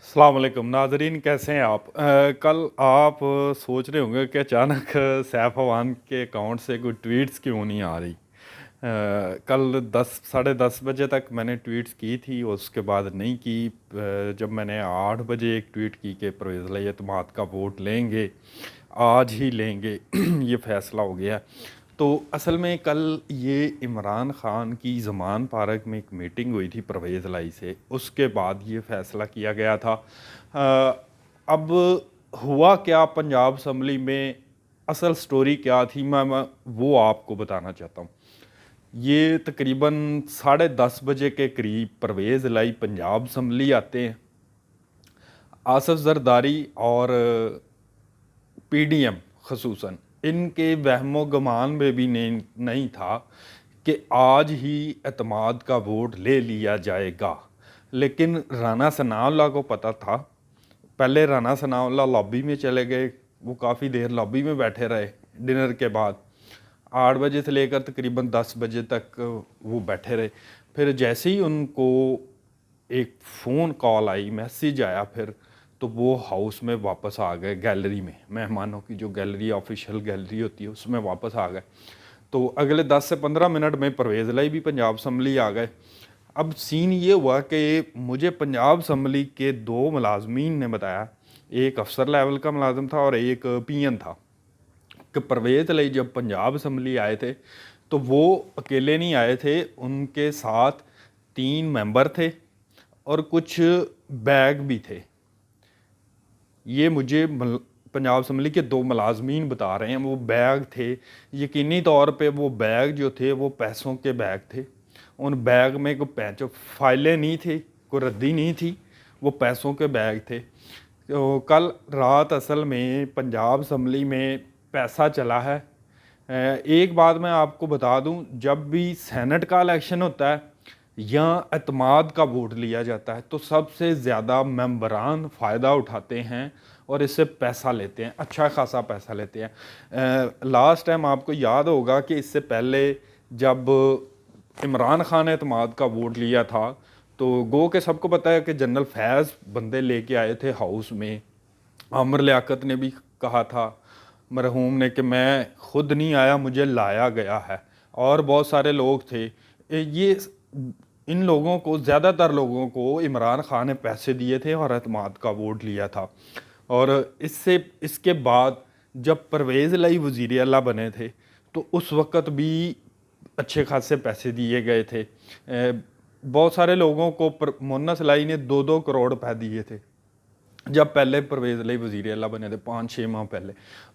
अस्सलाम वालेकुम नाजरीन, कैसे हैं आप? कल आप सोच रहे होंगे कि अचानक सैफ अवान के अकाउंट से कोई ट्वीट्स क्यों नहीं आ रही। कल 10 साढ़े 10 बजे तक मैंने ट्वीट्स की थी, उसके बाद नहीं की। जब मैंने 8 बजे एक ट्वीट की कि परवेज़ इलाही एतमाद का वोट लेंगे, आज ही लेंगे ये फ़ैसला हो गया। तो असल में कल ये इमरान ख़ान की ज़मान पार्क में एक मीटिंग हुई थी परवेज़ इलाही से, उसके बाद ये फ़ैसला किया गया था। अब हुआ क्या पंजाब असम्बली में, असल स्टोरी क्या थी, मैं वो आपको बताना चाहता हूँ। ये तकरीबन 10:30 बजे के करीब परवेज़ इलाही पंजाब असम्बली आते हैं। आसफ़ ज़रदारी और पीडीएम खसूसन इनके वहमो गुमान में भी नहीं था कि आज ही एतमाद का वोट ले लिया जाएगा। लेकिन राना सनाउल्लाह को पता था। पहले राना सनाउल्लाह लॉबी में चले गए, वो काफ़ी देर लॉबी में बैठे रहे डिनर के बाद। 8 बजे से लेकर तकरीबन 10 बजे तक वो बैठे रहे। फिर जैसे ही उनको एक फ़ोन कॉल आई, मैसेज आया, फिर तो वो हाउस में वापस आ गए, गैलरी में, मेहमानों की जो गैलरी ऑफिशियल गैलरी होती है उसमें वापस आ गए। तो अगले 10 से 15 मिनट में परवेज़ इलाही भी पंजाब असम्बली आ गए। अब सीन ये हुआ कि मुझे पंजाब असम्बली के दो मुलाजमीन ने बताया, एक अफसर लेवल का मुलाजम था और एक पीएन था, कि परवेज़ इलाही जब पंजाब असम्बली आए थे तो वो अकेले नहीं आए थे, उनके साथ 3 मेंबर थे और कुछ बैग भी थे। ये मुझे पंजाब असम्बली के दो मुलाजमीन बता रहे हैं। वो बैग थे, यकीनी तौर पे वो बैग जो थे वो पैसों के बैग थे। उन बैग में कोई पैंचो फाइलें नहीं थी, कोई रद्दी नहीं थी, वो पैसों के बैग थे। तो कल रात असल में पंजाब असम्बली में पैसा चला है। एक बात मैं आपको बता दूं, जब भी सेनेट का इलेक्शन होता है या एतमाद का वोट लिया जाता है तो सबसे ज़्यादा मेंबरान फ़ायदा उठाते हैं और इससे पैसा लेते हैं, अच्छा खासा पैसा लेते हैं। लास्ट टाइम आपको याद होगा कि इससे पहले जब इमरान खान ने एतमाद का वोट लिया था तो गो के सबको पता है कि जनरल फैज़ बंदे लेके आए थे हाउस में। आमिर लियाकत ने भी कहा था मरहूम ने कि मैं खुद नहीं आया, मुझे लाया गया है, और बहुत सारे लोग थे। ये इन लोगों को, ज़्यादातर लोगों को इमरान खान ने पैसे दिए थे और एतमाद का वोट लिया था। और इसके बाद जब परवेज़ इलाही वज़ीर आला बने थे तो उस वक़्त भी अच्छे खासे पैसे दिए गए थे। बहुत सारे लोगों को मोहन्नस इलाही ने 2-2 करोड़ रुपए दिए थे जब पहले परवेज़ इलाही वज़ीर आला बने थे, 5-6 माह पहले।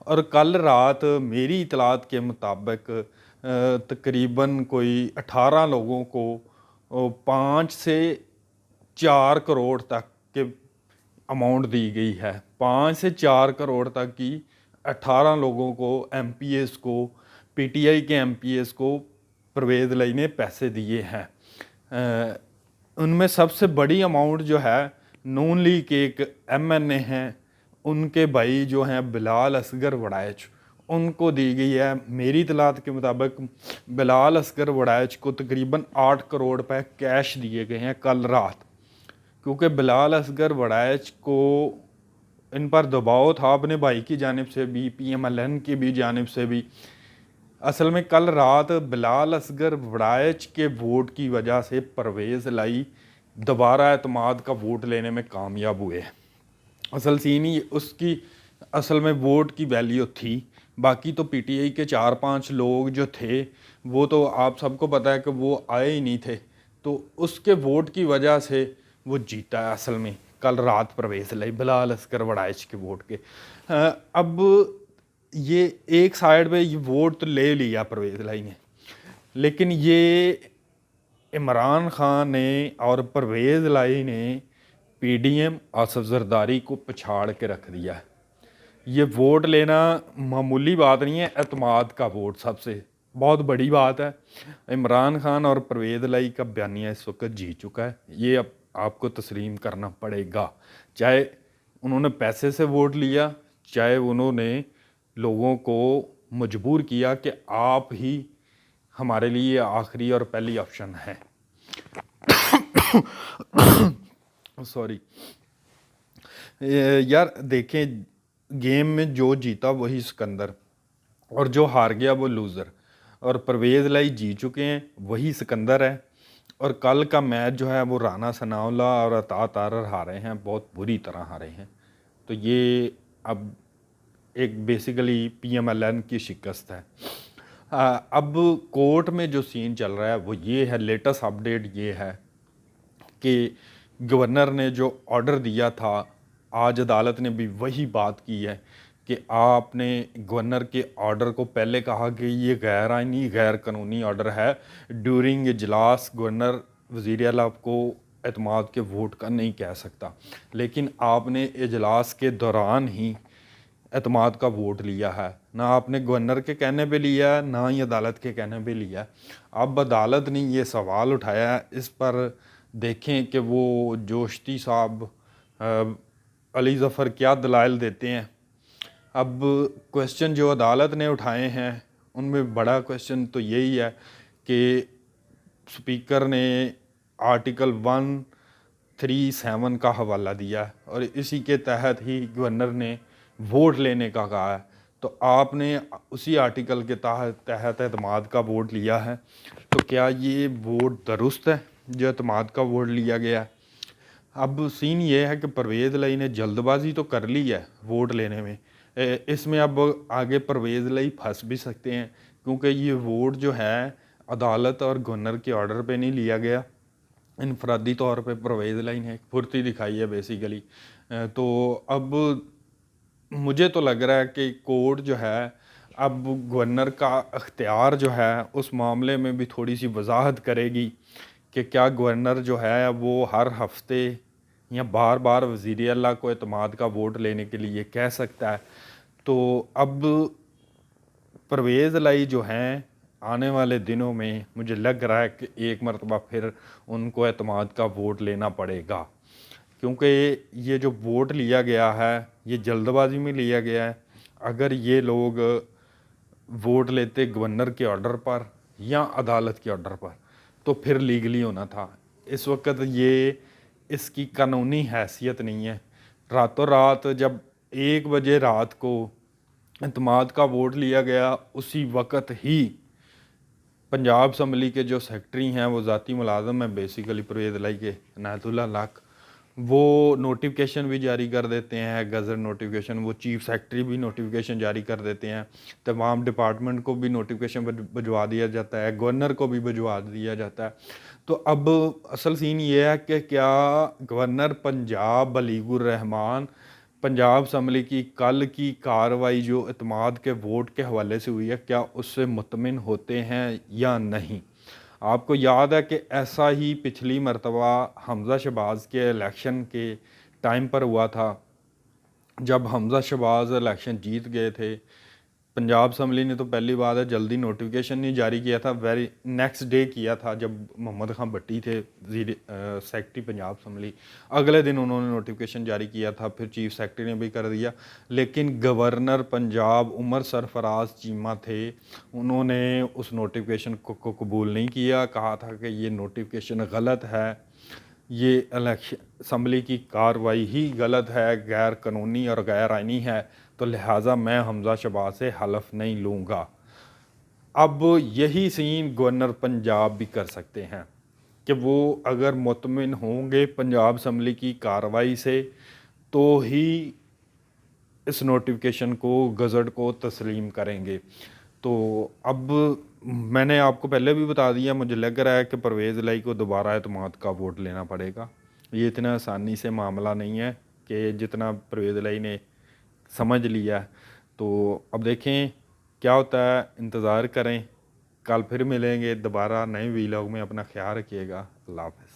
और कल रात मेरी इतलात के मुताबिक तकरीबन कोई 18 लोगों को 5 से 4 करोड़ तक के अमाउंट दी गई है। 5 से 4 करोड़ तक की 18 लोगों को, एमपीएस को, पीटीआई के एमपीएस को परवेज़ इलाही ने पैसे दिए हैं। उनमें सबसे बड़ी अमाउंट जो है नून लीग के एक एमएनए हैं, उनके भाई जो हैं बिलाल असगर वड़ाइच, उनको दी गई है। मेरी इतलात के मुताबिक बिलाल असगर वड़ाइच को तकरीबन 8 करोड़ रुपए कैश दिए गए हैं कल रात, क्योंकि बिलाल असगर वड़ाइच को इन पर दबाव था अपने भाई की जानिब से भी, पीएमएलएन की भी जानिब से भी। असल में कल रात बिलाल असगर वड़ाइच के वोट की वजह से परवेज़ इलाही दोबारा एतमाद का वोट लेने में कामयाब हुए। असल सीन ही उसकी, असल में वोट की वैल्यू थी। बाकी तो पीटीआई के 4-5 लोग जो थे वो तो आप सबको पता है कि वो आए ही नहीं थे, तो उसके वोट की वजह से वो जीता है असल में कल रात परवेज़ इलाही बिलाल असगर वड़ाइच के वोट के। अब ये एक साइड पे ये वोट तो ले लिया परवेज़ इलाही ने, लेकिन ये इमरान खान ने और परवेज़ इलाही ने पीडीएम आसफ़ ज़रदारी को पछाड़ के रख दिया है। ये वोट लेना मामूली बात नहीं है, एतमाद का वोट सबसे बहुत बड़ी बात है। इमरान खान और परवेज़ इलाही का बयानिया इस वक्त जीत चुका है, ये अब आपको तस्लीम करना पड़ेगा। चाहे उन्होंने पैसे से वोट लिया, चाहे उन्होंने लोगों को मजबूर किया कि आप ही हमारे लिए आखिरी और पहली ऑप्शन है। सॉरी। यार देखें, गेम में जो जीता वही सिकंदर, और जो हार गया वो लूज़र। और परवेज़ लाई जी चुके हैं, वही सिकंदर है। और कल का मैच जो है वो राना सनाउल्लाह और अता तारर हारे हैं, बहुत बुरी तरह हारे हैं। तो ये अब एक बेसिकली पीएमएलएन की शिकस्त है। अब कोर्ट में जो सीन चल रहा है वो ये है, लेटेस्ट अपडेट ये है कि गवर्नर ने जो ऑर्डर दिया था, आज अदालत ने भी वही बात की है कि आपने गवर्नर के ऑर्डर को पहले कहा कि ये गैर आइनी गैर कानूनी ऑर्डर है। ड्यूरिंग इजलास गवर्नर वज़ीर आला को एतमाद के वोट का नहीं कह सकता, लेकिन आपने इजलास के दौरान ही एतमाद का वोट लिया है। ना आपने गवर्नर के कहने पे लिया है, ना ही अदालत के कहने पे लिया है। अब अदालत ने ये सवाल उठाया है, इस पर देखें कि वो जोशी साहब अली ज़फ़र क्या दलाइल देते हैं। अब क्वेश्चन जो अदालत ने उठाए हैं उनमें बड़ा क्वेश्चन तो यही है कि स्पीकर ने आर्टिकल 137 का हवाला दिया है और इसी के तहत ही गवर्नर ने वोट लेने का कहा है। तो आपने उसी आर्टिकल के तहत एतमाद का वोट लिया है, तो क्या ये वोट दुरुस्त है जो एतमाद का वोट लिया गया है? अब सीन ये है कि परवेज़ लाई ने जल्दबाजी तो कर ली है वोट लेने में। इसमें अब आगे परवेज़ लाई फंस भी सकते हैं, क्योंकि ये वोट जो है अदालत और गवर्नर के ऑर्डर पे नहीं लिया गया। इनफरादी तौर पे परवेज़ लाई ने एक फुर्ती दिखाई है बेसिकली। तो अब मुझे तो लग रहा है कि कोर्ट जो है अब गवर्नर का अख्तियार जो है उस मामले में भी थोड़ी सी वजाहत करेगी कि क्या गवर्नर जो है वो हर हफ्ते या बार बार वज़ीर आला को एतमाद का वोट लेने के लिए कह सकता है। तो अब परवेज़ लाई जो हैं आने वाले दिनों में मुझे लग रहा है कि एक मरतबा फिर उनको एतमाद का वोट लेना पड़ेगा, क्योंकि ये जो वोट लिया गया है ये जल्दबाजी में लिया गया है। अगर ये लोग वोट लेते गवर्नर के ऑर्डर पर या अदालत के ऑर्डर पर तो फिर लीगली होना था। इस वक्त ये इसकी कानूनी हैसियत नहीं है। रातों रात जब 1 बजे रात को एतमाद का वोट लिया गया, उसी वक्त ही पंजाब असम्बली के जो सेक्रेटरी हैं वो ज़ाती मुलाजम हैं बेसिकली परवेज़ लाई के, इनायतुल्लाह लक, वो नोटिफिकेशन भी जारी कर देते हैं, गज़ट नोटिफिकेशन। वो चीफ सेक्रेटरी भी नोटिफिकेशन जारी कर देते हैं, तमाम डिपार्टमेंट को भी नोटिफिकेशन भिजवा दिया जाता है, गवर्नर को भी भिजवा दिया जाता है। तो अब असल सीन ये है कि क्या गवर्नर पंजाब बलीगुर रहमान पंजाब असम्बली की कल की कार्रवाई जो एतमाद के वोट के हवाले से हुई है, क्या उससे मुतमिन होते हैं या नहीं? आपको याद है कि ऐसा ही पिछली मरतबा हमज़ा शहबाज के इलेक्शन के टाइम पर हुआ था। जब हमज़ा शहबाज इलेक्शन जीत गए थे, पंजाब असम्बली ने तो पहली बात है जल्दी नोटिफिकेशन नहीं जारी किया था, वेरी नेक्स्ट डे किया था जब मोहम्मद खां भट्टी थे सेक्रेटरी पंजाब असम्बली। अगले दिन उन्होंने नोटिफिकेशन जारी किया था, फिर चीफ सेक्रेटरी ने भी कर दिया। लेकिन गवर्नर पंजाब उमर सरफराज चीमा थे, उन्होंने उस नोटिफिकेशन को कबूल नहीं किया, कहा था कि ये नोटिफिकेशन गलत है, ये इलेक्शन असम्बली की कार्रवाई ही गलत है, गैर कानूनी और गैर आइनी है, तो लिहाजा मैं हमज़ा शहबाज से हलफ नहीं लूँगा। अब यही सीन गवर्नर पंजाब भी कर सकते हैं कि वो अगर मुतमिन होंगे पंजाब असम्बली की कार्रवाई से तो ही इस नोटिफिकेशन को गज़ट को तस्लीम करेंगे। तो अब मैंने आपको पहले भी बता दिया, मुझे लग रहा है कि परवेज़ लाई को दोबारा एतमाद का वोट लेना पड़ेगा। ये इतना आसानी से मामला नहीं है कि जितना परवेज़ लाई ने समझ लिया। तो अब देखें क्या होता है, इंतज़ार करें। कल फिर मिलेंगे दोबारा नए वीलॉग में। अपना ख्याल रखिएगा। अल्लाह हाफ़िज़।